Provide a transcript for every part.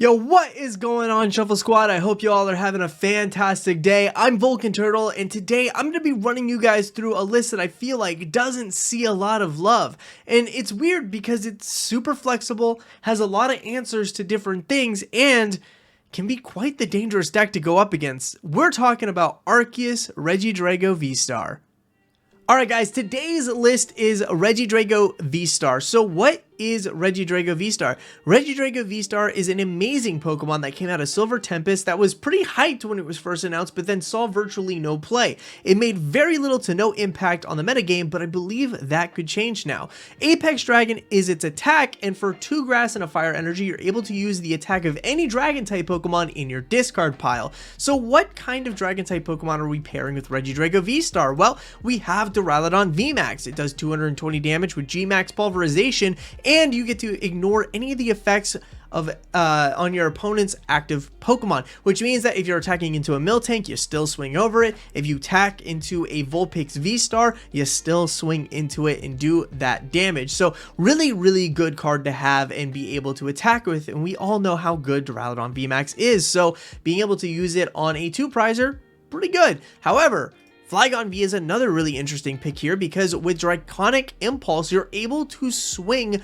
Yo, what is going on, Shuffle Squad? I hope you all are having a fantastic day. I'm Vulcan Turtle, and today I'm going to be running you guys through a list that I feel like doesn't see a lot of love. And it's weird because it's super flexible, has a lot of answers to different things, and can be quite the dangerous deck to go up against. We're talking about Arceus Regidrago VSTAR. Alright guys, today's list is Regidrago VSTAR. So what is Regidrago VSTAR? Regidrago VSTAR is an amazing Pokemon that came out of Silver Tempest that was pretty hyped when it was first announced, but then saw virtually no play. It made very little to no impact on the metagame, but I believe that could change now. Apex Dragon is its attack, and for 2 grass and a fire energy, you're able to use the attack of any dragon type Pokemon in your discard pile. So what kind of dragon type Pokemon are we pairing with Regidrago VSTAR? Well, we have Duraludon VMAX. It does 220 damage with Gmax Pulverization, and you get to ignore any of the effects of on your opponent's active Pokemon, which means that if you're attacking into a Miltank, you still swing over it. If you attack into a Vulpix VSTAR, you still swing into it and do that damage. So really good card to have and be able to attack with, and we all know how good Duraludon VMAX is, so being able to use it on a 2-prizer, pretty good. However, Flygon V is another really interesting pick here because with Draconic Impulse, you're able to swing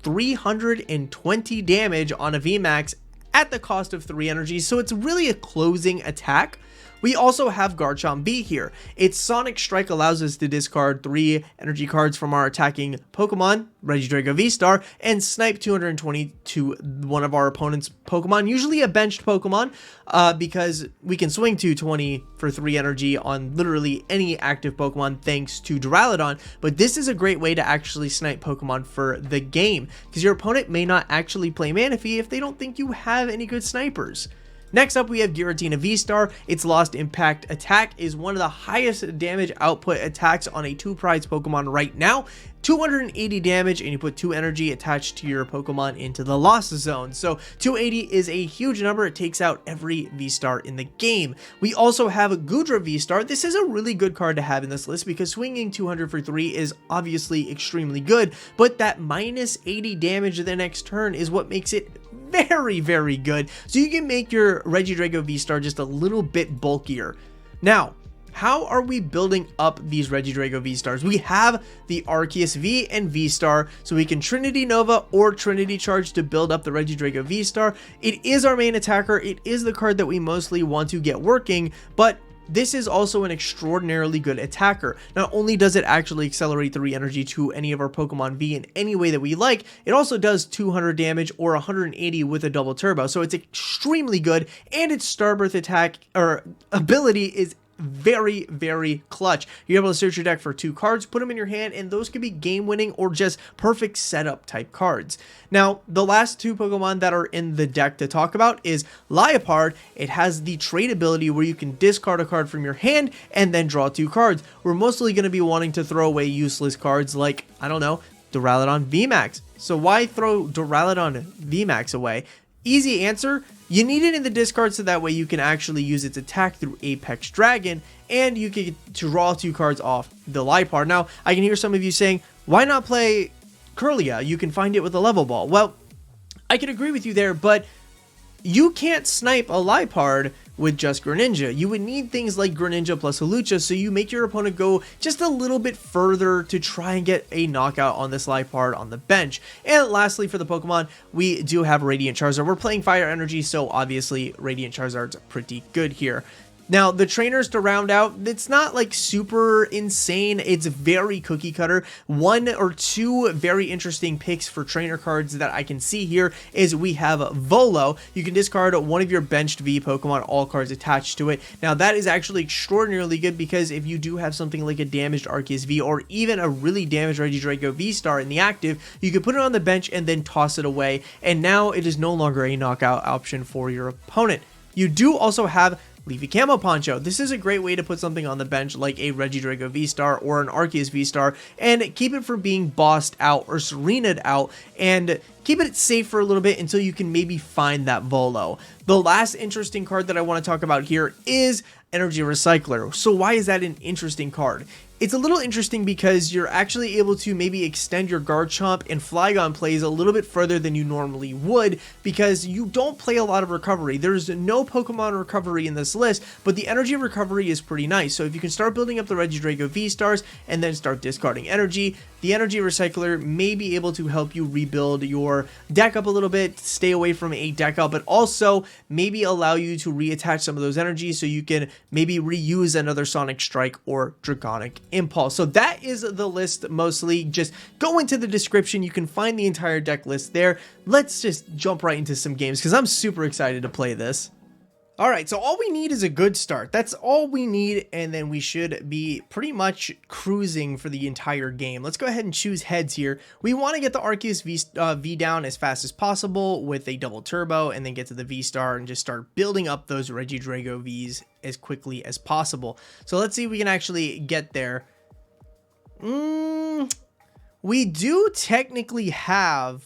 320 damage on a VMAX at the cost of 3 energy, so it's really a closing attack. We also have Garchomp V here. Its Sonic Strike allows us to discard 3 energy cards from our attacking Pokemon, Regidrago VSTAR, and snipe 220 to one of our opponent's Pokemon, usually a benched Pokemon, because we can swing 220 for 3 energy on literally any active Pokemon thanks to Duraludon. But this is a great way to actually snipe Pokemon for the game, because your opponent may not actually play Manaphy if they don't think you have any good snipers. Next up, we have Giratina VSTAR. Its Lost Impact attack is one of the highest damage output attacks on a 2-prize Pokemon right now. 280 damage, and you put 2 energy attached to your Pokemon into the Lost Zone. So 280 is a huge number. It takes out every VSTAR in the game. We also have Goodra VSTAR. This is a really good card to have in this list because swinging 200 for 3 is obviously extremely good, but that minus 80 damage the next turn is what makes it very good. So you can make your Regidrago VSTAR just a little bit bulkier. Now, how are we building up these Regidrago VSTARs? We have the Arceus V and VSTAR, so we can Trinity Nova or Trinity Charge to build up the Regidrago VSTAR. It is our main attacker. It is the card that we mostly want to get working, but this is also an extraordinarily good attacker. Not only does it actually accelerate 3 energy to any of our Pokemon V in any way that we like, it also does 200 damage or 180 with a double turbo. So it's extremely good, and its Starbirth attack or ability is very clutch. You're able to search your deck for 2 cards, put them in your hand, and those could be game-winning or just perfect setup type cards. Now, the last 2 Pokemon that are in the deck to talk about is Liepard. It has the trade ability where you can discard a card from your hand and then draw 2 cards. We're mostly going to be wanting to throw away useless cards like, I don't know, Duraludon VMAX. So why throw Duraludon VMAX away? Easy answer, you need it in the discard so that way you can actually use its attack through Apex Dragon, and you can get to draw 2 cards off the Liepard. Now, I can hear some of you saying, why not play Kirlia? You can find it with a level ball. Well, I can agree with you there, but you can't snipe a Liepard with just Greninja. You would need things like Greninja plus Hulucha, so you make your opponent go just a little bit further to try and get a knockout on this Liepard on the bench. And lastly, for the Pokemon, we do have Radiant Charizard. We're playing Fire Energy, so obviously Radiant Charizard's pretty good here. Now, the trainers to round out, it's not like super insane. It's very cookie cutter. 1 or 2 very interesting picks for trainer cards that I can see here is we have Volo. You can discard one of your benched V Pokemon, all cards attached to it. Now, that is actually extraordinarily good because if you do have something like a damaged Arceus V or even a really damaged Regidrago VSTAR in the active, you can put it on the bench and then toss it away. And now it is no longer a knockout option for your opponent. You do also have Leafy Camo Poncho. This is a great way to put something on the bench like a Regidrago VSTAR or an Arceus VSTAR and keep it from being bossed out or Serena'd out and keep it safe for a little bit until you can maybe find that Volo. The last interesting card that I want to talk about here is Energy Recycler. So why is that an interesting card? it's a little interesting because you're actually able to maybe extend your Garchomp and Flygon plays a little bit further than you normally would, because you don't play a lot of recovery. There's no Pokemon recovery in this list, but the energy recovery is pretty nice. So if you can start building up the Regidrago V-Stars and then start discarding energy, the Energy Recycler may be able to help you rebuild your deck up a little bit, stay away from a deck out, but also maybe allow you to reattach some of those energies so you can maybe reuse another Sonic Strike or Dragonic Impulse. So that is the list mostly. Just go into the description. You can find the entire deck list there. Let's just jump right into some games because I'm super excited to play this. All right, so all we need is a good start. That's all we need, and then we should be pretty much cruising for the entire game. Let's go ahead and choose heads here. We want to get the Arceus V down as fast as possible with a double turbo, and then get to the V-Star and just start building up those Regidrago Vs as quickly as possible. So let's see if we can actually get there. We do technically have...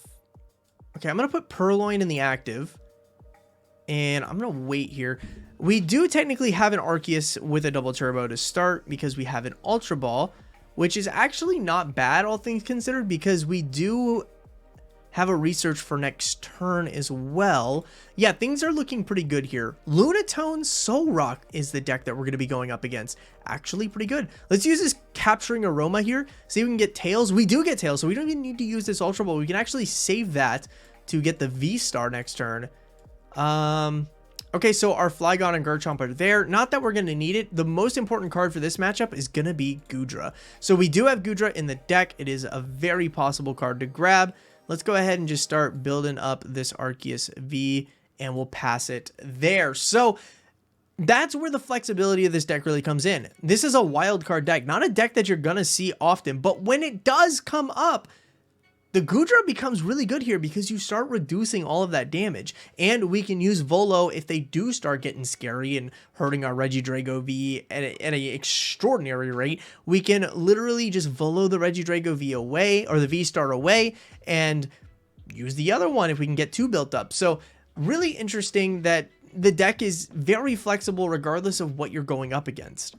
Okay, I'm going to put Purrloin in the active. And I'm going to wait here. We do technically have an Arceus with a double turbo to start because we have an Ultra Ball, which is actually not bad, all things considered, because we do have a research for next turn as well. Yeah, things are looking pretty good here. Lunatone Solrock is the deck that we're going to be going up against. Actually pretty good. Let's use this Capturing Aroma here. See if we can get Tails. We do get Tails, so we don't even need to use this Ultra Ball. We can actually save that to get the V-Star next turn. Okay, so our Flygon and Garchomp are there. Not that we're going to need it. The most important card for this matchup is going to be Goodra. So we do have Goodra in the deck. It is a very possible card to grab. Let's go ahead and just start building up this Arceus V, and we'll pass it there. So that's where the flexibility of this deck really comes in. This is a wild card deck, not a deck that you're going to see often, but when it does come up, the Goodra becomes really good here because you start reducing all of that damage. And we can use Volo if they do start getting scary and hurting our Regidrago V at an extraordinary rate. We can literally just Volo the Regidrago V away, or the V-Star away, and use the other one if we can get two built up. So really interesting that the deck is very flexible regardless of what you're going up against.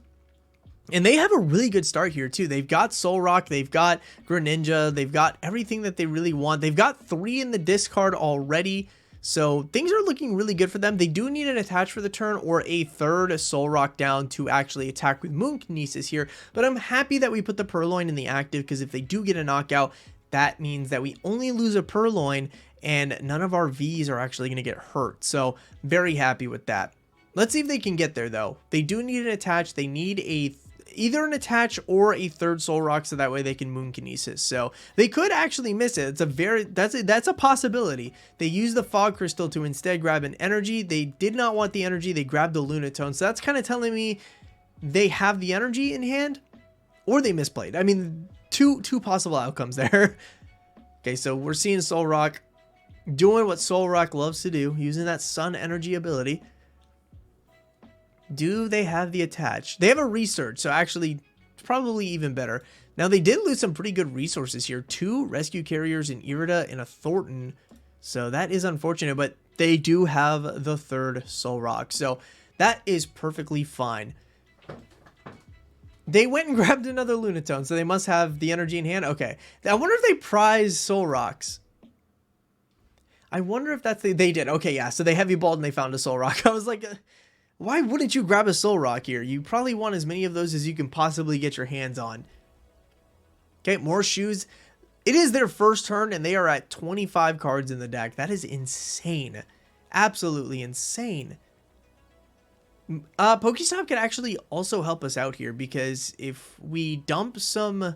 And they have a really good start here too. They've got Solrock, they've got Greninja, they've got everything that they really want. They've got 3 in the discard already, so things are looking really good for them. They do need an attach for the turn or a third Solrock down to actually attack with Moon Kinesis here, but I'm happy that we put the Purrloin in the active because if they do get a knockout, that means that we only lose a Purrloin and none of our Vs are actually going to get hurt, so very happy with that. Let's see if they can get there though. They do need an attach. They need either an attach or a third Solrock so that way they can Moon Kinesis. So they could actually miss it. That's a possibility. They used the Fog Crystal to instead grab an energy. They did not want the energy. They grabbed the Lunatone. So that's kind of telling me they have the energy in hand or they misplayed. I mean, two possible outcomes there. Okay, so we're seeing Solrock doing what Solrock loves to do, using that Sun Energy ability. Do they have the attach? They have a research, so actually probably even better. Now they did lose some pretty good resources here. 2 rescue carriers, an Irida and a Thornton. So that is unfortunate, but they do have the third Solrock. So that is perfectly fine. They went and grabbed another Lunatone, so they must have the energy in hand. Okay. I wonder if they prize Solrocks. I wonder if that's they did. Okay, yeah. So they heavy balled and they found a Solrock. I was like, why wouldn't you grab a Solrock here? You probably want as many of those as you can possibly get your hands on. Okay, more shoes. It is their first turn and they are at 25 cards in the deck. That is insane. Absolutely insane. Pokestop can actually also help us out here because if we dump some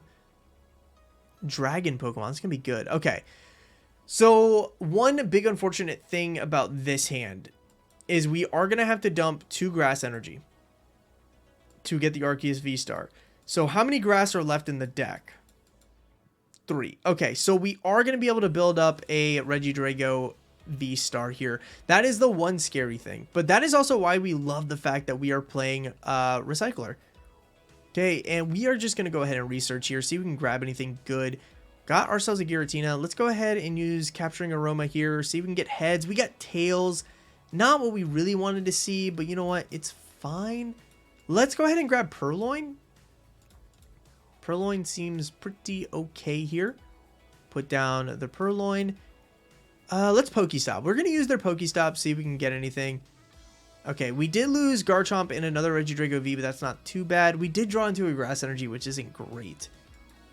dragon Pokemon, it's going to be good. Okay. So one big unfortunate thing about this hand is we are going to have to dump 2 grass energy to get the Arceus V-Star. So how many grass are left in the deck? 3. Okay, so we are going to be able to build up a Regidrago V-Star here. That is the one scary thing. But that is also why we love the fact that we are playing Recycler. Okay, and we are just going to go ahead and research here, see if we can grab anything good. Got ourselves a Giratina. Let's go ahead and use Capturing Aroma here, see if we can get heads. We got tails. Not what we really wanted to see, but you know what? It's fine. Let's go ahead and grab Purrloin. Purrloin seems pretty okay here. Put down the Purrloin. Let's Pokestop. We're going to use their Pokestop, see if we can get anything. Okay, we did lose Garchomp in another Regidrago V, but that's not too bad. We did draw into a Grass Energy, which isn't great.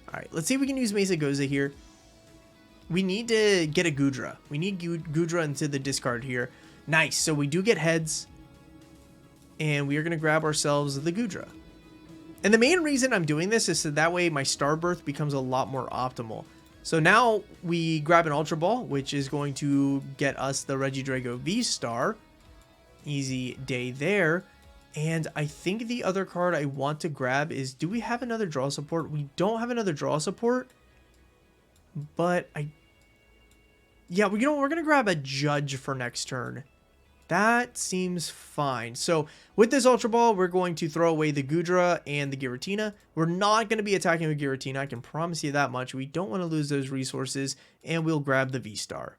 Alright, let's see if we can use Mesagoza here. We need to get a Goodra. We need Goodra into the discard here. Nice, so we do get heads. And we are going to grab ourselves the Goodra. And the main reason I'm doing this is so that way my Star Birth becomes a lot more optimal. So now we grab an Ultra Ball, which is going to get us the Regidrago VSTAR. Easy day there. And I think the other card I want to grab is, do we have another draw support? We don't have another draw support. But yeah, you know, we're going to grab a Judge for next turn. That seems fine. So with this Ultra Ball, we're going to throw away the Goodra and the Giratina. We're not going to be attacking with Giratina. I can promise you that much. We don't want to lose those resources. And we'll grab the VSTAR.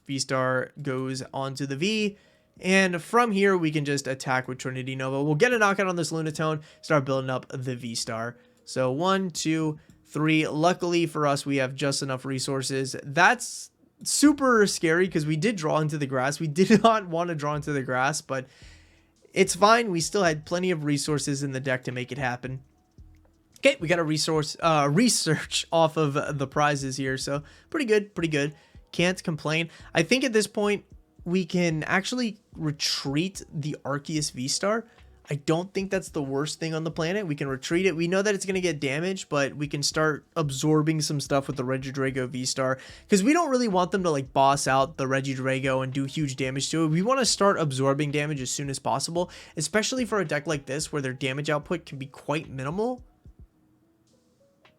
VSTAR goes onto the V. And from here, we can just attack with Trinity Nova. We'll get a knockout on this Lunatone. Start building up the VSTAR. So 1, 2, 3. Luckily for us, we have just enough resources. That's super scary because we did draw into the grass. We did not want to draw into the grass, but it's fine. We still had plenty of resources in the deck to make it happen. Okay, we got a research off of the prizes here, so pretty good, pretty good. Can't complain. I think at this point we can actually retreat the Arceus VSTAR. I don't think that's the worst thing on the planet. We can retreat it. We know that it's going to get damaged, but we can start absorbing some stuff with the Regidrago VSTAR because we don't really want them to like boss out the Regidrago and do huge damage to it. We want to start absorbing damage as soon as possible, especially for a deck like this where their damage output can be quite minimal.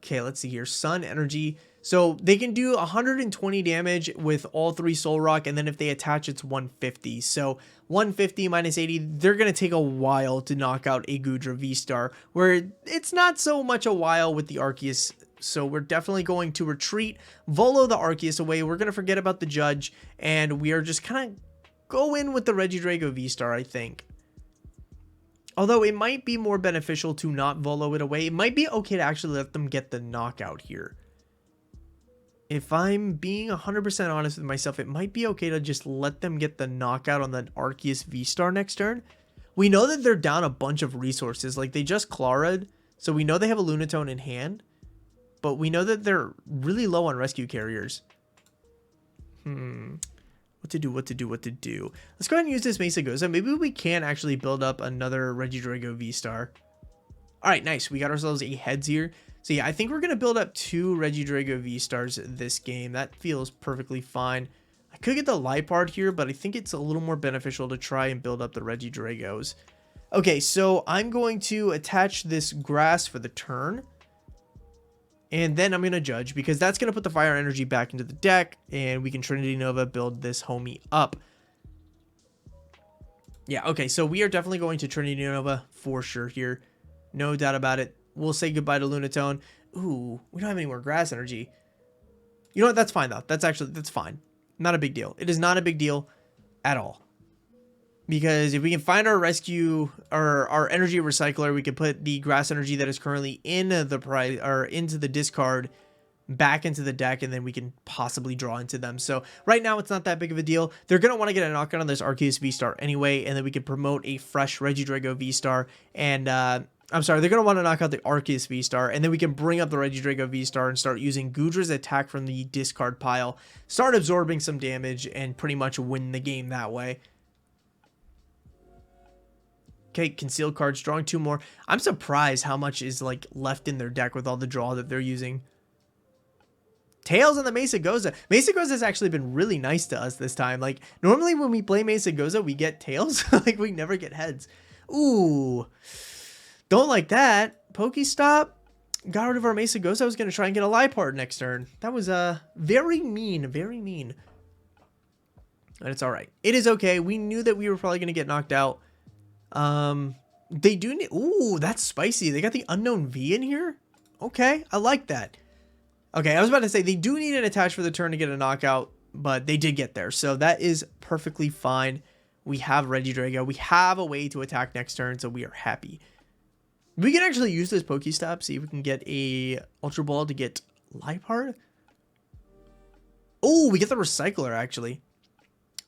Okay, let's see here. Sun Energy. So they can do 120 damage with all 3 Soul Rock, and then if they attach, it's 150. So 150 minus 80, they're going to take a while to knock out a Goodra VSTAR, where it's not so much a while with the Arceus. So we're definitely going to retreat, Volo the Arceus away. We're going to forget about the Judge, and we are just kind of go in with the Regidrago VSTAR, I think. Although it might be more beneficial to not Volo it away. It might be okay to actually let them get the knockout here. If I'm being 100% honest with myself, it might be okay to just let them get the knockout on the Arceus VSTAR next turn. We know that they're down a bunch of resources. Like, they just Clara'd, so we know they have a Lunatone in hand. But we know that they're really low on rescue carriers. What to do? Let's go ahead and use this Mesagoza. Maybe we can actually build up another Regidrago VSTAR. Alright, nice. We got ourselves a heads here. So yeah, I think we're going to build up 2 Regidrago VSTARs this game. That feels perfectly fine. I could get the Liepard here, but I think it's a little more beneficial to try and build up the Regidragos. Okay, so I'm going to attach this grass for the turn. And then I'm going to Judge, because that's going to put the Fire Energy back into the deck, and we can Trinity Nova build this homie up. Yeah, okay, so we are definitely going to Trinity Nova for sure here. No doubt about it. We'll say goodbye to Lunatone. Ooh, we don't have any more Grass Energy. You know what? That's fine, though. That's fine. Not a big deal. It is not a big deal at all. Because if we can find our rescue or our energy recycler, we can put the Grass Energy that is currently in the prize or into the discard back into the deck, and then we can possibly draw into them. So right now it's not that big of a deal. They're going to want to get a knockout on this Arceus VSTAR anyway, and then we can promote a fresh Regidrago VSTAR. And I'm sorry, they're going to want to knock out the Arceus VSTAR, and then we can bring up the Regidrago VSTAR and start using Goodra's attack from the discard pile, start absorbing some damage, and pretty much win the game that way. Okay, concealed cards, drawing 2 more. I'm surprised how much is like left in their deck with all the draw that they're using. Tails on the Mesagoza. Mesagoza has actually been really nice to us this time. Like, normally when we play Mesagoza, we get tails. Like, we never get heads. Ooh. Don't like that. Pokestop. Got rid of our Mesagoza. I was going to try and get a Liepard next turn. That was very mean. Very mean. And it's alright. It is okay. We knew that we were probably going to get knocked out. They do need... Ooh, that's spicy. They got the Unknown V in here? Okay, I like that. Okay, I was about to say, they do need an attach for the turn to get a knockout, but they did get there. So that is perfectly fine. We have Regidrago. We have a way to attack next turn, so we are happy. We can actually use this Pokestop, see if we can get a Ultra Ball to get Liepard. Oh, we get the Recycler, actually.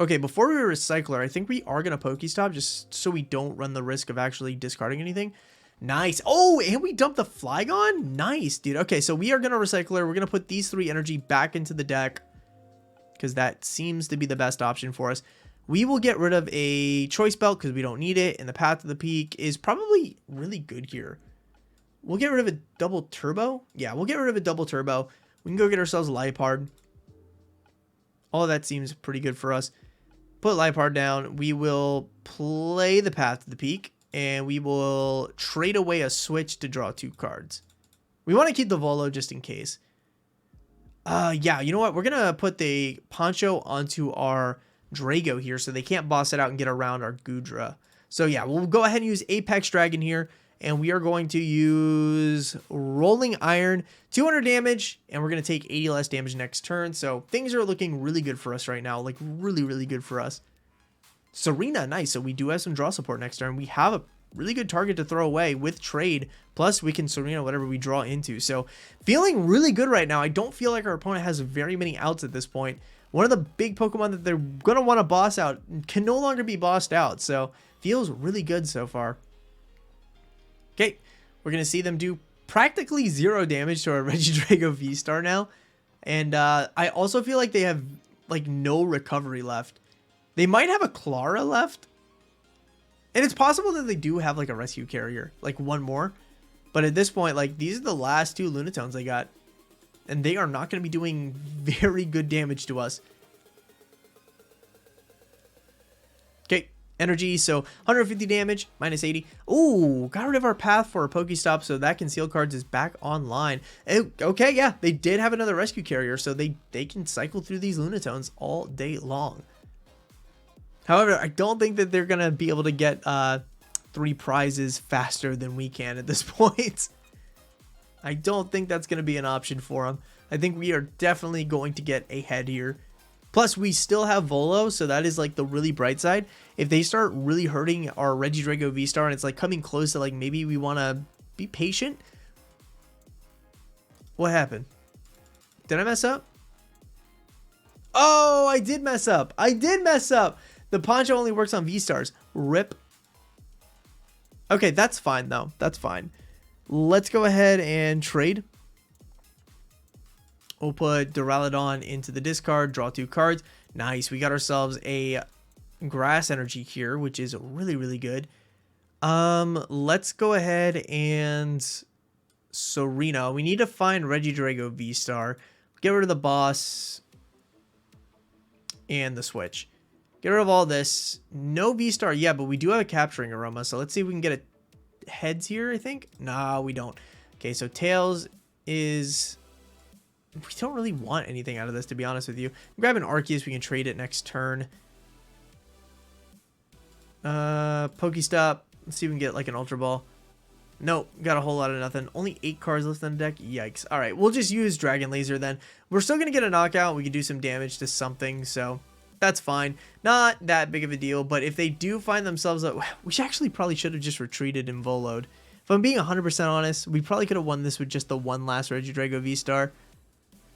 Okay, before we Recycler, I think we are going to Pokestop just so we don't run the risk of actually discarding anything. Nice. Oh, and we dumped the Flygon? Nice, dude. Okay, so we are going to Recycler. We're going to put these 3 energy back into the deck because that seems to be the best option for us. We will get rid of a Choice Belt because we don't need it, and the Path to the Peak is probably really good here. We'll get rid of a double turbo. Yeah, we'll get rid of a double turbo. We can go get ourselves a Liepard. All of that seems pretty good for us. Put Liepard down. We will play the Path to the Peak, and we will trade away a Switch to draw 2 cards. We want to keep the Volo just in case. Yeah, you know what? We're going to put the Poncho onto our Drago here so they can't boss it out and get around our Goodra. So yeah, we'll go ahead and use Apex Dragon here, and we are going to use Rolling Iron, 200 damage, and we're going to take 80 less damage next turn. So things are looking really good for us right now, like really, really good for us. Serena, nice. So we do have some draw support next turn. We have a really good target to throw away with trade, plus we can Serena whatever we draw into. So feeling really good right now. I don't feel like our opponent has very many outs at this point. One of the big Pokemon that they're going to want to boss out can no longer be bossed out. So feels really good so far. Okay, we're going to see them do practically 0 damage to our Regidrago VSTAR now. And I also feel like they have like no recovery left. They might have a Clara left. And it's possible that they do have like a rescue carrier, like one more. But at this point, like these are the last 2 Lunatones they got. And they are not going to be doing very good damage to us. Okay, energy, so 150 damage, minus 80. Ooh, got rid of our path for a Pokestop, so that concealed cards is back online. Okay, yeah, they did have another rescue carrier, so they can cycle through these Lunatones all day long. However, I don't think that they're going to be able to get 3 prizes faster than we can at this point. I don't think that's going to be an option for them. I think we are definitely going to get ahead here. Plus, we still have Volo, so that is like the really bright side. If they start really hurting our Regidrago VSTAR and it's like coming close to like maybe we want to be patient. What happened? Did I mess up? Oh, I did mess up. I did mess up. The Poncho only works on VSTARs. RIP. Okay, that's fine though. That's fine. Let's go ahead and trade. We'll put Duraludon into the discard, draw 2 cards. Nice. We got ourselves a grass energy here, which is really, really good. Let's go ahead and Serena. We need to find Regidrago VSTAR. Get rid of the boss and the Switch. Get rid of all this. No VSTAR yet, but we do have a Capturing Aroma. So let's see if we can get it. Heads here, I think. Nah, we don't. Okay, so Tails is... We don't really want anything out of this, to be honest with you. Grab an Arceus, we can trade it next turn. Pokestop. Let's see if we can get like an Ultra Ball. Nope, got a whole lot of nothing. Only 8 cards left on the deck. Yikes. Alright, we'll just use Dragon Laser then. We're still going to get a knockout. We can do some damage to something, so... That's fine. Not that big of a deal, but if they do find themselves up, we actually probably should have just retreated and Voloed. If I'm being 100% honest, we probably could have won this with just the one last Regidrago VSTAR.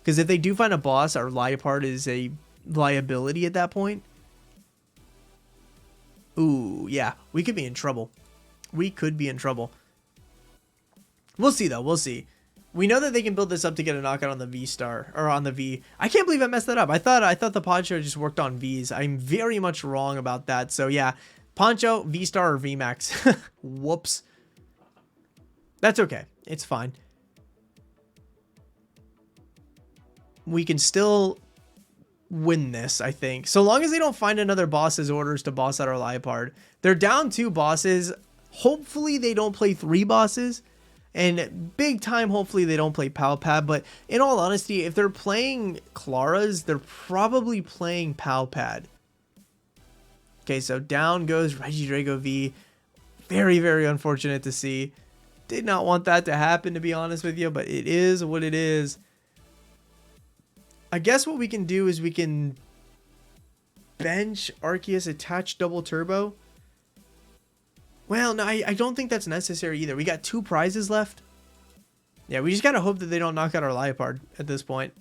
Because if they do find a boss, our Liepard is a liability at that point. Ooh, yeah, we could be in trouble. We could be in trouble. We'll see though, we'll see. We know that they can build this up to get a knockout on the VSTAR, or on the V. I can't believe I messed that up. I thought the Poncho just worked on Vs. I'm very much wrong about that. So yeah, Poncho, VSTAR, or VMAX. Whoops. That's okay. It's fine. We can still win this, I think. So long as they don't find another boss's orders to boss out our Liepard. They're down 2 bosses. Hopefully they don't play 3 bosses. And big time, hopefully they don't play Palpad. But in all honesty, if they're playing Claras, they're probably playing Palpad. Okay, so down goes Regidrago V. Very, very unfortunate to see. Did not want that to happen, to be honest with you. But it is what it is. I guess what we can do is we can bench Arceus, attach double turbo. Well, no, I don't think that's necessary either. We got 2 prizes left. Yeah, we just gotta hope that they don't knock out our Liepard at this point.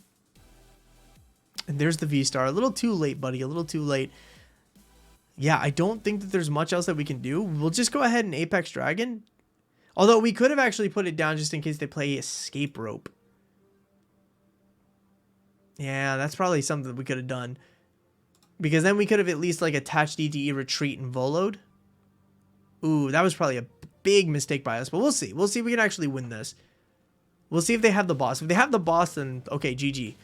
And there's the V-Star. A little too late, buddy. A little too late. Yeah, I don't think that there's much else that we can do. We'll just go ahead and Apex Dragon. Although we could have actually put it down just in case they play Escape Rope. Yeah, that's probably something we could have done. Because then we could have at least like attached DTE Retreat and Voloed. Ooh, that was probably a big mistake by us. But we'll see. We'll see if we can actually win this. We'll see if they have the boss. If they have the boss, then okay, GG.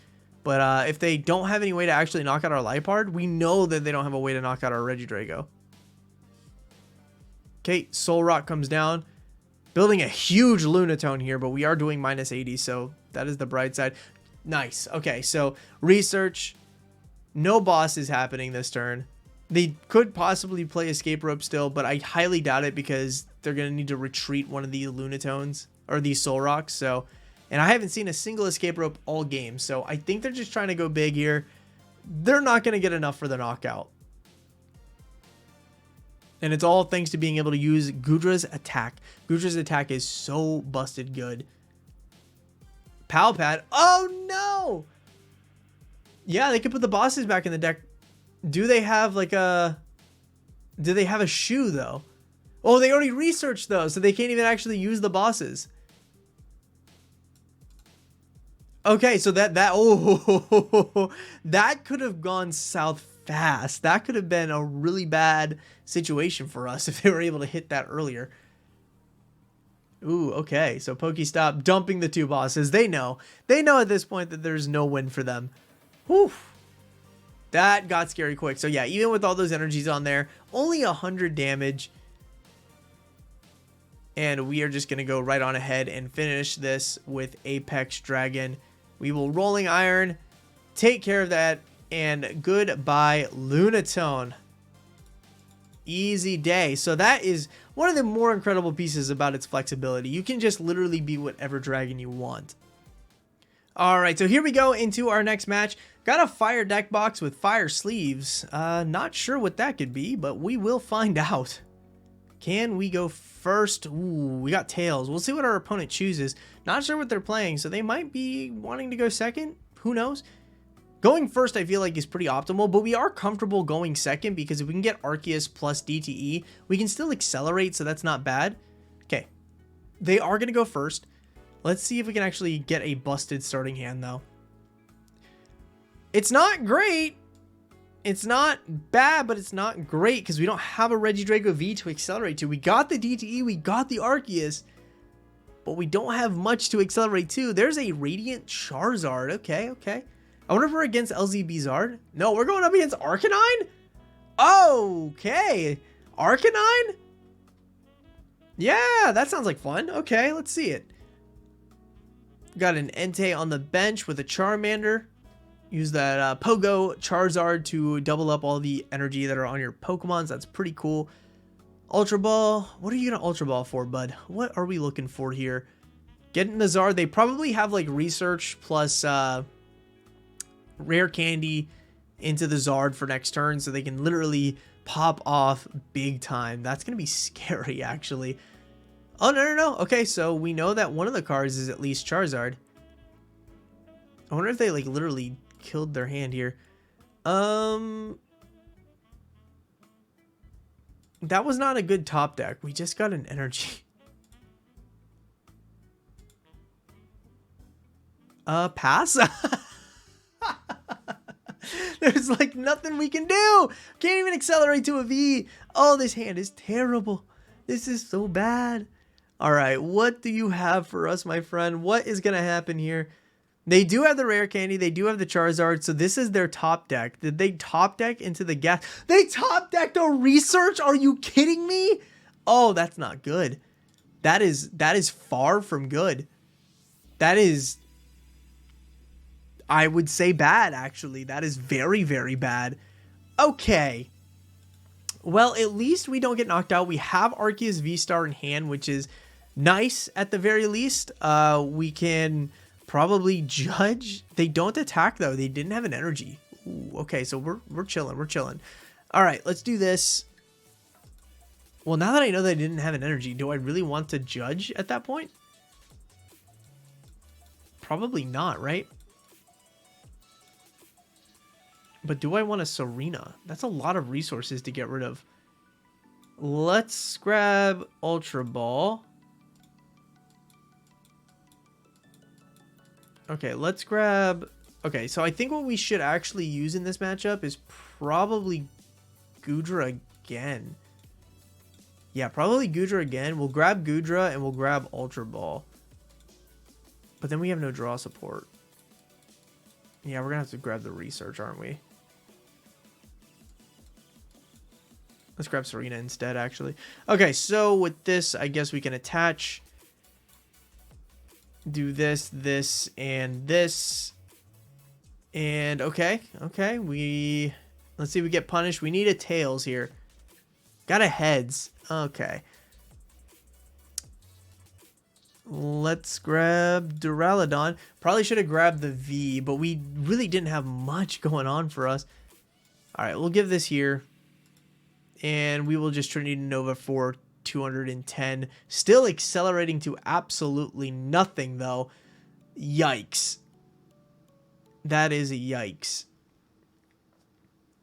But if they don't have any way to actually knock out our Liepard, we know that they don't have a way to knock out our Regidrago. Okay, Soul Rock comes down. Building a huge Lunatone here, but we are doing minus 80, so that is the bright side. Nice. Okay, so research. No boss is happening this turn. They could possibly play Escape Rope still, but I highly doubt it because they're going to need to retreat one of these Lunatones or these Soul Rocks, so... And I haven't seen a single Escape Rope all game, so I think they're just trying to go big here. They're not going to get enough for the knockout. And it's all thanks to being able to use Goodra's attack. Goodra's attack is so busted good. Pal Pad. Oh, no! Yeah, they could put the bosses back in the deck. Do they have like a... Do they have a shoe, though? Oh, they already researched, though, so they can't even actually use the bosses. Okay, so that could have gone south fast. That could have been a really bad situation for us if they were able to hit that earlier. Ooh, okay. So Pokestop dumping the 2 bosses. They know at this point that there's no win for them. Whew. That got scary quick. So yeah, even with all those energies on there, only 100 damage. And we are just going to go right on ahead and finish this with Apex Dragon. We will Rolling Iron, take care of that, and goodbye Lunatone. Easy day. So that is one of the more incredible pieces about its flexibility. You can just literally be whatever dragon you want. Alright, so here we go into our next match. Got a fire deck box with fire sleeves. Not sure what that could be, but we will find out. Can we go first? Ooh, we got Tails. We'll see what our opponent chooses. Not sure what they're playing, so they might be wanting to go second. Who knows? Going first, I feel like, is pretty optimal, but we are comfortable going second because if we can get Arceus plus DTE, we can still accelerate, so that's not bad. Okay, they are going to go first. Let's see if we can actually get a busted starting hand, though. It's not great. It's not bad, but it's not great because we don't have a Regidrago V to accelerate to. We got the DTE, we got the Arceus, but we don't have much to accelerate to. There's a Radiant Charizard. Okay, okay. I wonder if we're against LZ Bizarre. No, we're going up against Arcanine? Okay. Arcanine? Yeah, that sounds like fun. Okay, let's see it. Got an Entei on the bench with a Charmander. Use that Pogo Charizard to double up all the energy that are on your Pokemons. That's pretty cool. Ultra Ball. What are you going to Ultra Ball for, bud? What are we looking for here? Getting the Zard. They probably have like research plus rare candy into the Zard for next turn so they can literally pop off big time. That's going to be scary, actually. Oh, no. Okay, so we know that one of the cards is at least Charizard. I wonder if they like literally killed their hand here. That was not a good top deck. We just got an energy. Pass? There's like nothing we can do. Can't even accelerate to a V. Oh, this hand is terrible. This is so bad. All right, what do you have for us, my friend? What is going to happen here? They do have the rare candy. They do have the Charizard. So this is their top deck. Did they top deck into the gas? They top decked a research? Are you kidding me? Oh, that's not good. That is far from good. That is, I would say, bad, actually. That is very, very bad. Okay. Well, at least we don't get knocked out. We have Arceus V-Star in hand, which is nice at the very least. We can probably judge. They don't attack, though. They didn't have an energy. Ooh, okay, so we're chilling. We're chilling. All right, let's do this. Well, now that I know they didn't have an energy, do I really want to judge at that point? Probably not, right? But do I want a Serena? That's a lot of resources to get rid of. Let's grab Ultra Ball. Okay, let's grab... Okay, so I think what we should actually use in this matchup is probably Goodra again. Yeah, probably Goodra again. We'll grab Goodra and we'll grab Ultra Ball. But then we have no draw support. Yeah, we're going to have to grab the research, aren't we? Let's grab Serena instead, actually. Okay, so with this, I guess we can attach. Do this, this, and this. And okay. Let's see if we get punished. We need a tails here. Got a heads. Okay. Let's grab Duraludon. Probably should have grabbed the V, but we really didn't have much going on for us. All right, we'll give this here. And we will just Trinity Nova for 210. Still accelerating to absolutely nothing, though. Yikes. That is a yikes.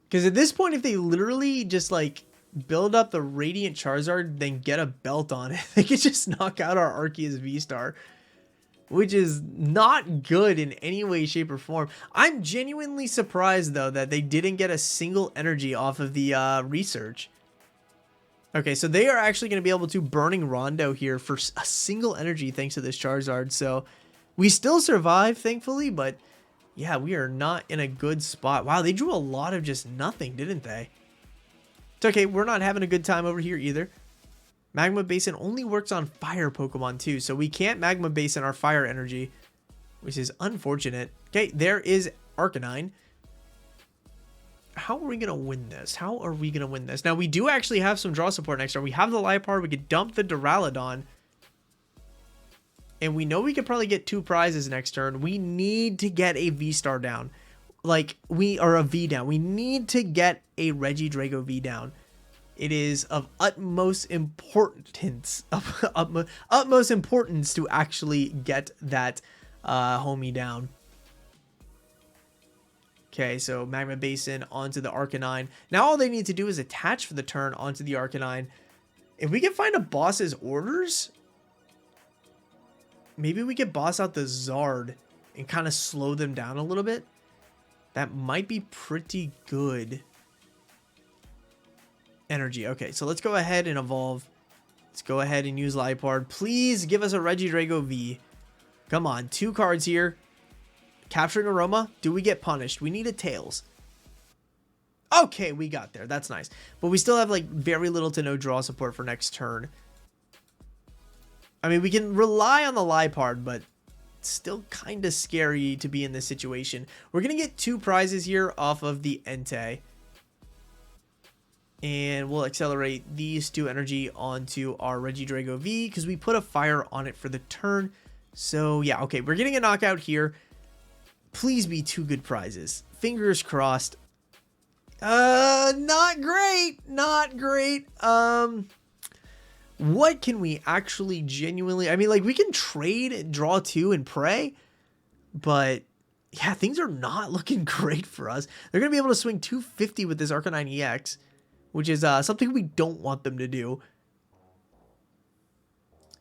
Because at this point, if they literally just, like, build up the Radiant Charizard, then get a belt on it, they could just knock out our Arceus V-Star. Which is not good in any way, shape, or form. I'm genuinely surprised, though, that they didn't get a single energy off of the research. Okay, so they are actually going to be able to Burning Rondo here for a single energy thanks to this Charizard. So we still survive, thankfully, but yeah, we are not in a good spot. Wow, they drew a lot of just nothing, didn't they? It's okay, we're not having a good time over here either. Magma Basin only works on fire Pokemon too, so we can't Magma Basin our fire energy, which is unfortunate. Okay, there is Arcanine. How are we going to win this? How are we going to win this? Now, we do actually have some draw support next turn. We have the Liepard. We could dump the Duraludon. And we know we could probably get 2 prizes next turn. We need to get a V-Star down. Like, or a V down. We need to get a Regidrago V down. It is of utmost importance. Utmost importance to actually get that homie down. Okay, so Magma Basin onto the Arcanine. Now all they need to do is attach for the turn onto the Arcanine. If we can find a boss's orders, maybe we could boss out the Zard and kind of slow them down a little bit. That might be pretty good. Energy. Okay, so let's go ahead and evolve. Let's go ahead and use Liepard. Please give us a Regidrago V. Come on, 2 cards here. Capturing Aroma. Do we get punished? We need a Tails. Okay, we got there. That's nice. But we still have like very little to no draw support for next turn. I mean, we can rely on the Liepard, but it's still kind of scary to be in this situation. We're going to get 2 prizes here off of the Entei. And we'll accelerate these 2 energy onto our Regidrago V because we put a fire on it for the turn. So yeah, okay, we're getting a knockout here. Please be 2 good prizes. Fingers crossed. Not great. Not great. What can we actually genuinely... I mean, like, we can trade, draw 2, and pray. But, yeah, things are not looking great for us. They're going to be able to swing 250 with this Arcanine EX, which is something we don't want them to do.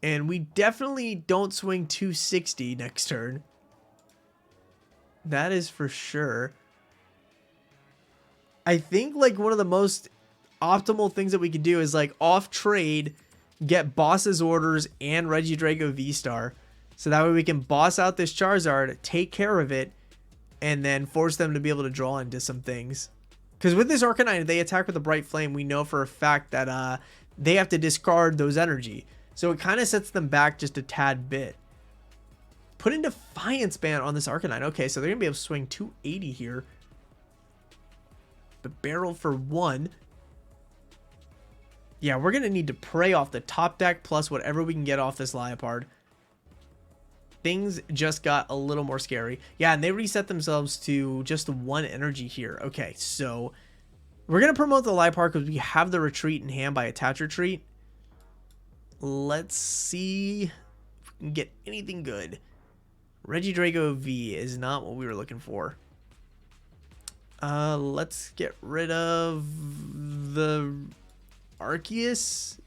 And we definitely don't swing 260 next turn. That is for sure. I think like one of the most optimal things that we could do is like off trade, get boss's orders and Regidrago V-Star. So that way we can boss out this Charizard, take care of it, and then force them to be able to draw into some things. Because with this Arcanine, if they attack with a Bright Flame, we know for a fact that they have to discard those energy. So it kind of sets them back just a tad bit. Put in Defiance Band on this Arcanine. Okay, so they're going to be able to swing 280 here. But barrel for 1. Yeah, we're going to need to pray off the top deck plus whatever we can get off this Liepard. Things just got a little more scary. Yeah, and they reset themselves to just 1 energy here. Okay, so we're going to promote the Liepard because we have the retreat in hand by Attach Retreat. Let's see if we can get anything good. Regidrago V is not what we were looking for. Let's get rid of the Arceus.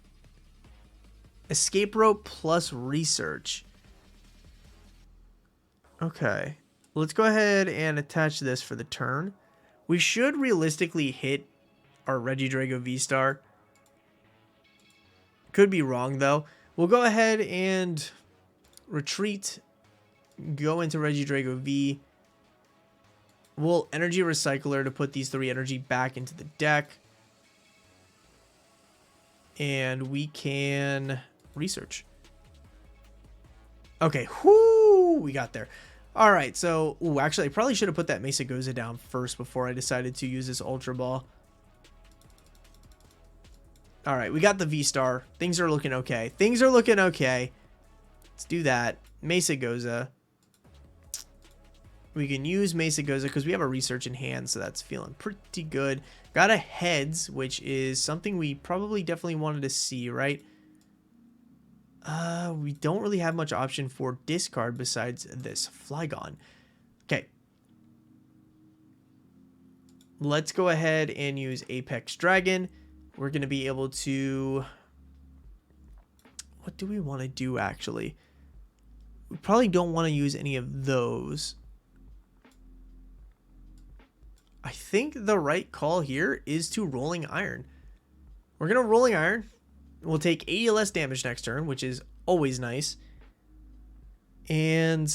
Escape Rope plus Research. Okay. Let's go ahead and attach this for the turn. We should realistically hit our Regidrago V-Star. Could be wrong, though. We'll go ahead and retreat. Go into Regidrago V. We'll Energy Recycler to put these 3 energy back into the deck. And we can research. Okay, whoo, we got there. All right, so, ooh, actually, I probably should have put that Mesagoza down first before I decided to use this Ultra Ball. All right, we got the V-Star. Things are looking okay. Things are looking okay. Let's do that. Mesagoza. We can use Mesagoza because we have a research in hand, so that's feeling pretty good. Got a Heads, which is something we probably definitely wanted to see, right? We don't really have much option for discard besides this Flygon. Okay. Let's go ahead and use Apex Dragon. We're going to be able to... What do we want to do, actually? We probably don't want to use any of those. I think the right call here is to Rolling Iron. We're going to Rolling Iron. We'll take 80 less damage next turn, which is always nice. And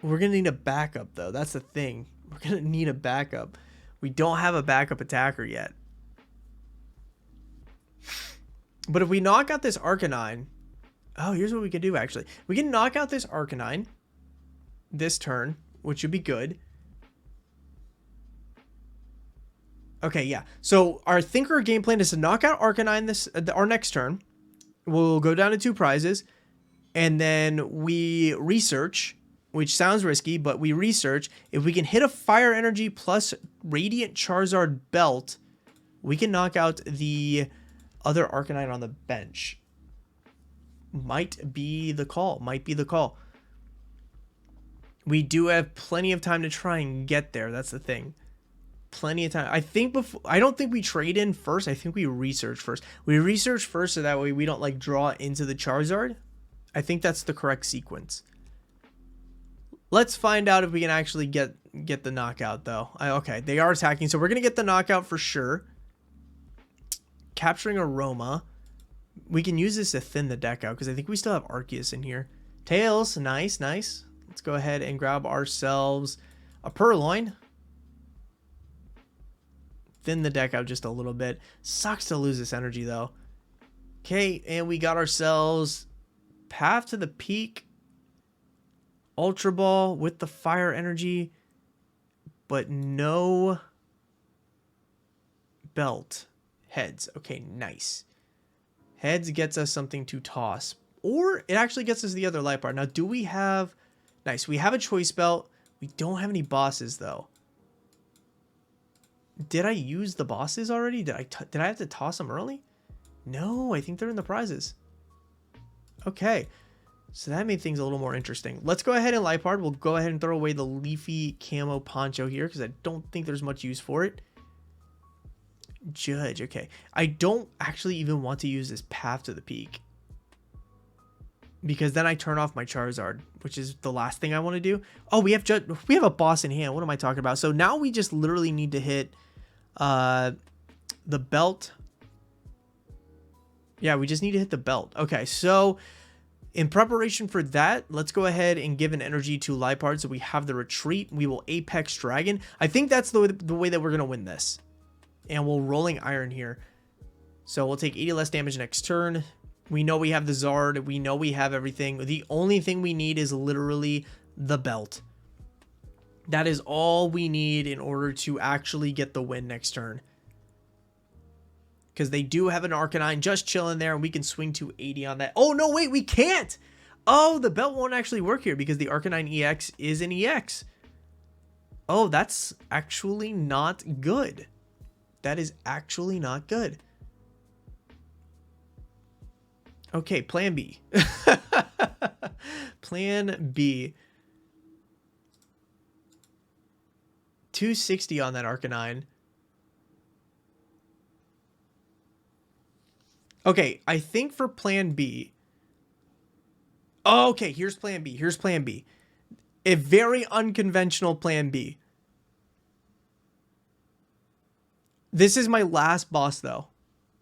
we're going to need a backup, though. That's the thing. We're going to need a backup. We don't have a backup attacker yet. But if we knock out this Arcanine... Oh, here's what we can do, actually. We can knock out this Arcanine this turn, which would be good. Okay, yeah. So our Thinker game plan is to knock out Arcanine our next turn. We'll go down to 2 prizes. And then we research, which sounds risky, but we research. If we can hit a Fire Energy plus Radiant Charizard Belt, we can knock out the other Arcanine on the bench. Might be the call. Might be the call. We do have plenty of time to try and get there. That's the thing. Plenty of time. I don't think we trade in first. I think we research first. We research first so that way we don't like draw into the Charizard. I think that's the correct sequence. Let's find out if we can actually get the knockout though. Okay, they are attacking, so we're gonna get the knockout for sure. Capturing Aroma. We can use this to thin the deck out because I think we still have Arceus in here. Tails, nice, nice. Let's go ahead and grab ourselves a Purrloin. Thin the deck out just a little bit. Sucks to lose this energy though. Okay, and we got ourselves Path to the Peak. Ultra Ball with the Fire Energy. But no Belt. Heads. Okay, nice. Heads gets us something to toss. Or it actually gets us the other Liepard. Now, do we have... Nice. We have a Choice Belt. We don't have any bosses, though. Did I use the bosses already? Did I have to toss them early? No, I think they're in the prizes. Okay. So that made things a little more interesting. Let's go ahead and Liepard. We'll go ahead and throw away the Leafy Camo Poncho here because I don't think there's much use for it. Judge. Okay. I don't actually even want to use this Path to the Peak, because then I turn off my Charizard, which is the last thing I want to do. Oh, we have a boss in hand. What am I talking about? So now we just literally need to hit the belt. Yeah, we just need to hit the belt. Okay, so in preparation for that, let's go ahead and give an energy to Liepard so we have the retreat. We will Apex Dragon. I think that's the way that we're going to win this. And we'll Rolling Iron here. So we'll take 80 less damage next turn. We know we have the Zard. We know we have everything. The only thing we need is literally the belt. That is all we need in order to actually get the win next turn. Because they do have an Arcanine just chilling there, and we can swing to 80 on that. Oh, no, wait, we can't. Oh, the belt won't actually work here because the Arcanine EX is an EX. Oh, that's actually not good. That is actually not good. Okay, plan B. Plan B. 260 on that Arcanine. Okay, I think for plan B. Oh, okay, here's plan B. Here's plan B. A very unconventional plan B. This is my last boss, though,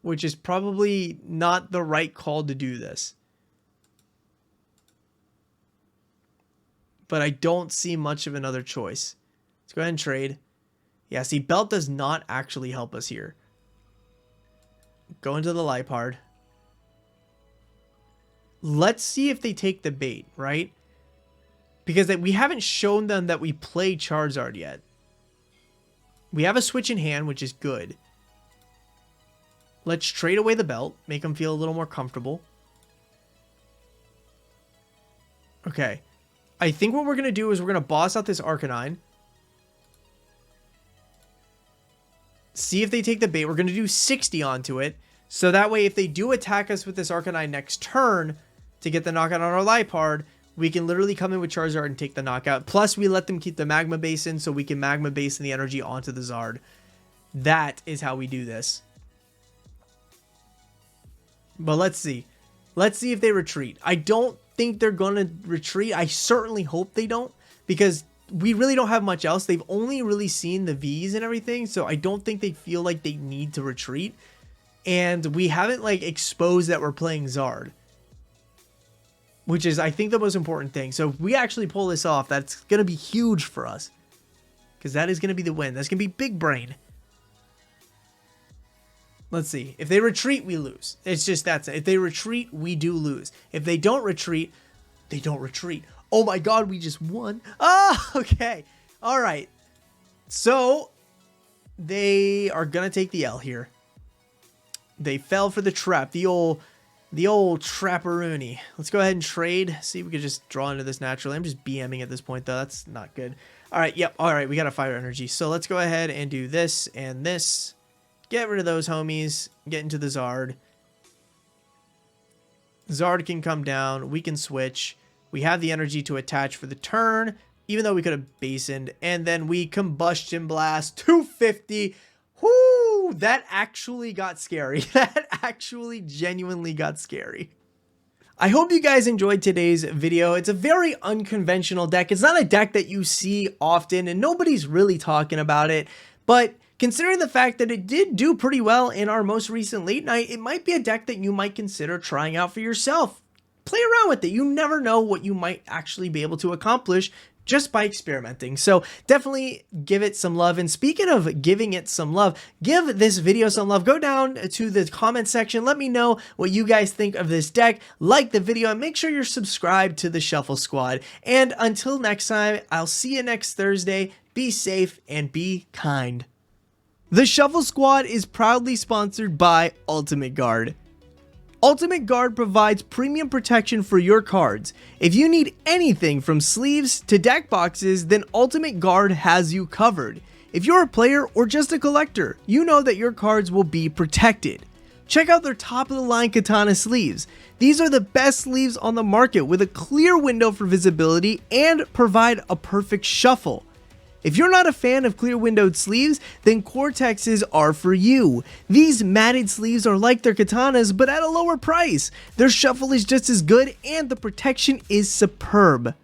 which is probably not the right call to do this. But I don't see much of another choice. Let's go ahead and trade. Yeah, see, Belt does not actually help us here. Go into the Liepard. Let's see if they take the bait, right? Because we haven't shown them that we play Charizard yet. We have a Switch in hand, which is good. Let's trade away the Belt. Make them feel a little more comfortable. Okay. I think what we're going to do is we're going to boss out this Arcanine. See if they take the bait. We're going to do 60 onto it. So that way, if they do attack us with this Arcanine next turn to get the knockout on our Liepard, we can literally come in with Charizard and take the knockout. Plus, we let them keep the Magma Basin so we can Magma Basin the energy onto the Zard. That is how we do this. But let's see. Let's see if they retreat. I don't think they're going to retreat. I certainly hope they don't, because we really don't have much else. They've only really seen the Vs and everything, so I don't think they feel like they need to retreat. And we haven't like exposed that we're playing Zard, which is, I think, the most important thing. So if we actually pull this off, that's going to be huge for us, because that is going to be the win. That's going to be big brain. Let's see. If they retreat, we lose. It's just that's it. If they retreat, we do lose. If they don't retreat, they don't retreat. Oh my god, we just won. Ah, okay. All right. So they are going to take the L here. They fell for the trap. The old trapperoonie. Let's go ahead and trade. See if we can just draw into this naturally. I'm just BMing at this point, though. That's not good. All right. Yep. All right. We got a fire energy. So let's go ahead and do this and this. Get rid of those homies. Get into the Zard. Zard can come down. We can switch. We have the energy to attach for the turn, even though we could have basined. And then we Combustion Blast. 250. Whoo! That actually got scary. That actually genuinely got scary. I hope you guys enjoyed today's video. It's a very unconventional deck. It's not a deck that you see often, and nobody's really talking about it. But considering the fact that it did do pretty well in our most recent late night, it might be a deck that you might consider trying out for yourself. Play around with it. You never know what you might actually be able to accomplish just by experimenting. So definitely give it some love. And speaking of giving it some love, give this video some love. Go down to the comment section. Let me know what you guys think of this deck. Like the video and make sure you're subscribed to the Shuffle Squad. And until next time, I'll see you next Thursday. Be safe and be kind. The Shuffle Squad is proudly sponsored by Ultimate Guard. Ultimate Guard provides premium protection for your cards. If you need anything from sleeves to deck boxes, then Ultimate Guard has you covered. If you're a player or just a collector, you know that your cards will be protected. Check out their top-of-the-line katana sleeves. These are the best sleeves on the market with a clear window for visibility and provide a perfect shuffle. If you're not a fan of clear windowed sleeves, then Cortexes are for you. These matted sleeves are like their katanas, but at a lower price. Their shuffle is just as good and the protection is superb.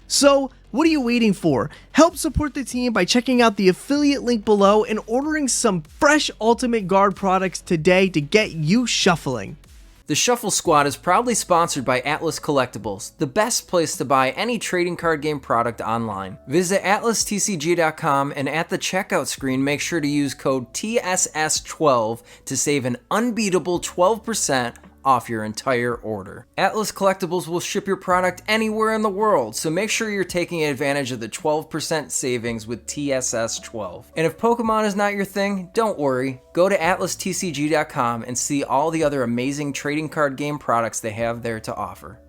So, what are you waiting for? Help support the team by checking out the affiliate link below and ordering some fresh Ultimate Guard products today to get you shuffling. The Shuffle Squad is proudly sponsored by Atlas Collectibles, the best place to buy any trading card game product online. Visit atlastcg.com and at the checkout screen make sure to use code TSS12 to save an unbeatable 12% off your entire order. Atlas Collectibles will ship your product anywhere in the world, so make sure you're taking advantage of the 12% savings with TSS12. And if Pokemon is not your thing, don't worry. Go to atlastcg.com and see all the other amazing trading card game products they have there to offer.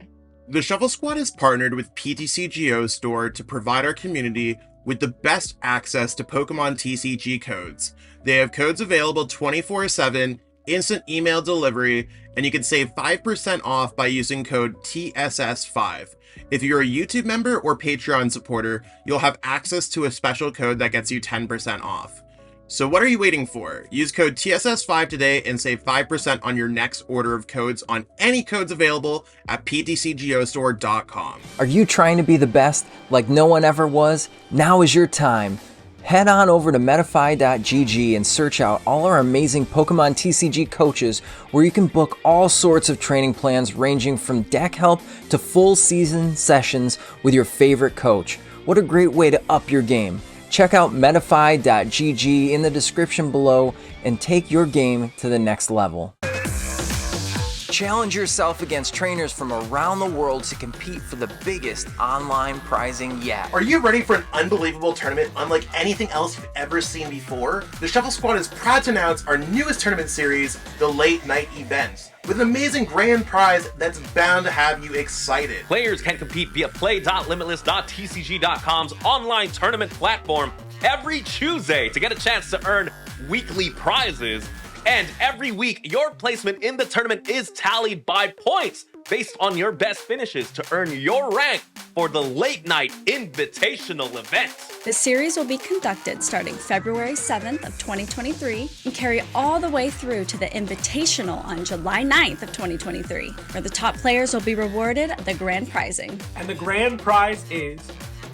The Shuffle Squad is partnered with PTCGO Store to provide our community with the best access to Pokemon TCG codes. They have codes available 24/7 instant email delivery, and you can save 5% off by using code TSS5. If you're a YouTube member or Patreon supporter, you'll have access to a special code that gets you 10% off. So what are you waiting for? Use code TSS5 today and save 5% on your next order of codes on any codes available at ptcgeostore.com. Are you trying to be the best like no one ever was? Now is your time. Head on over to Metafy.gg and search out all our amazing Pokemon TCG coaches, where you can book all sorts of training plans ranging from deck help to full season sessions with your favorite coach. What a great way to up your game. Check out Metafy.gg in the description below and take your game to the next level. Challenge yourself against trainers from around the world to compete for the biggest online prizing yet. Are you ready for an unbelievable tournament unlike anything else you've ever seen before? The Shuffle Squad is proud to announce our newest tournament series, the Late Night Events, with an amazing grand prize that's bound to have you excited. Players can compete via play.limitless.tcg.com's online tournament platform every Tuesday to get a chance to earn weekly prizes. And every week, your placement in the tournament is tallied by points based on your best finishes to earn your rank for the Late Night Invitational events. The series will be conducted starting February 7th of 2023 and carry all the way through to the Invitational on July 9th of 2023, where the top players will be rewarded the grand prizing. And the grand prize is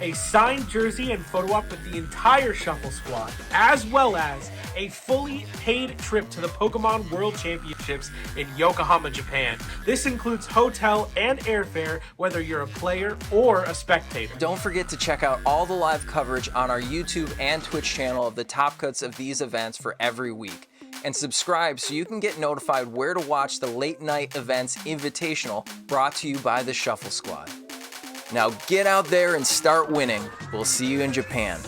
a signed jersey and photo op with the entire Shuffle Squad, as well as a fully paid trip to the Pokemon World Championships in Yokohama, Japan. This includes hotel and airfare, whether you're a player or a spectator. Don't forget to check out all the live coverage on our YouTube and Twitch channel of the top cuts of these events for every week. And subscribe so you can get notified where to watch the Late Night Events Invitational, brought to you by the Shuffle Squad. Now get out there and start winning. We'll see you in Japan.